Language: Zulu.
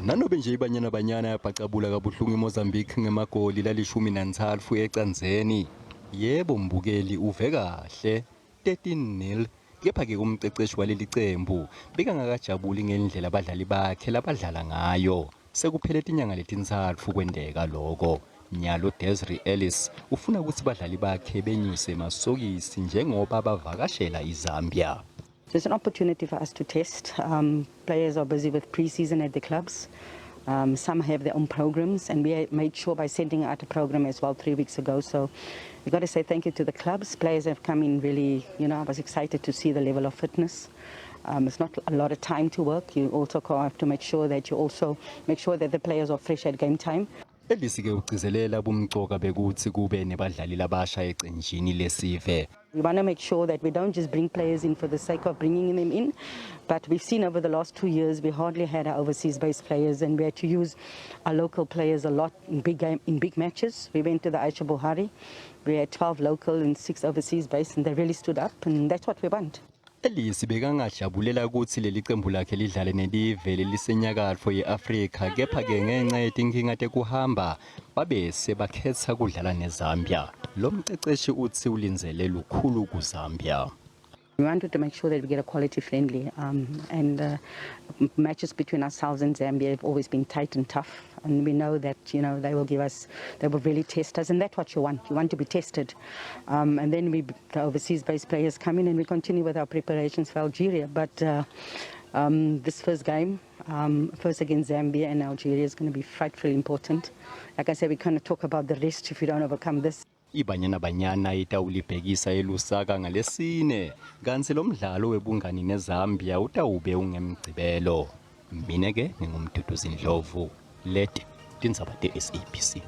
Nanobe nje iBanyana yapaqabula kabuhlungu eMozambique ngemagoli la-13 ecanzeni. Yebo mbukeli uve kahle 13-0. Kepha-ke umceceshi walelicembu bekangakajabuli ngendlela abadlali bakhe labadlala ngayo. Sekuphele inyanga letintsatfu kwendeka lokho. Banyana Desiree Ellis ufuna ukuthi badlali bakhe benyuse emasokisi njengoba bavakashela iZambia. It's an opportunity for us to test. Players are busy with pre-season at the clubs. Some have their own programs, and we made sure by sending out a program as well 3 weeks ago. So we've got to say thank you to the clubs. Players have come in really, I was excited to see the level of fitness. It's not a lot of time to work. You also have to make sure that the players are fresh at game time. Ellis-ke ugcizelela bumcoka bekuthi kube nebadlali labasha ecenjini lesive. We want to make sure that we don't just bring players in for the sake of bringing them in, but we've seen over the last 2 years we hardly had our overseas-based players, and we had to use our local players a lot in big matches. We went to the Aisha Buhari. We had 12 local and 6 overseas-based, and they really stood up, and that's what we want. Ellis bekangajabulela ukuthi lelicembu lakhe lidlale nelive lelisenyakatfo yeAfrica, kepha-ke ngenxa yetinkinga tekuhamba babe sebakhetha kudlala neZambia. Lo mceceshi utsi ulinzele lukhulu kuZambia. We wanted to make sure that we get a quality friendly, and matches between ourselves and Zambia have always been tight and tough, and we know that they will really test us, and that's what you want. You want to be tested, and then the overseas-based players come in, and we continue with our preparations for Algeria. But this first game, first against Zambia and Algeria, is going to be frightfully important. Like I said, we kind of talk about the rest if we don't overcome this. Banyana itawulibhekisa eLusaka ngalesine, kanti lo mdlalo webungani neZambia utawube ungemgcibelo. Mina-ke ngingumduduzi Ndlovu, let Tindzaba SABC.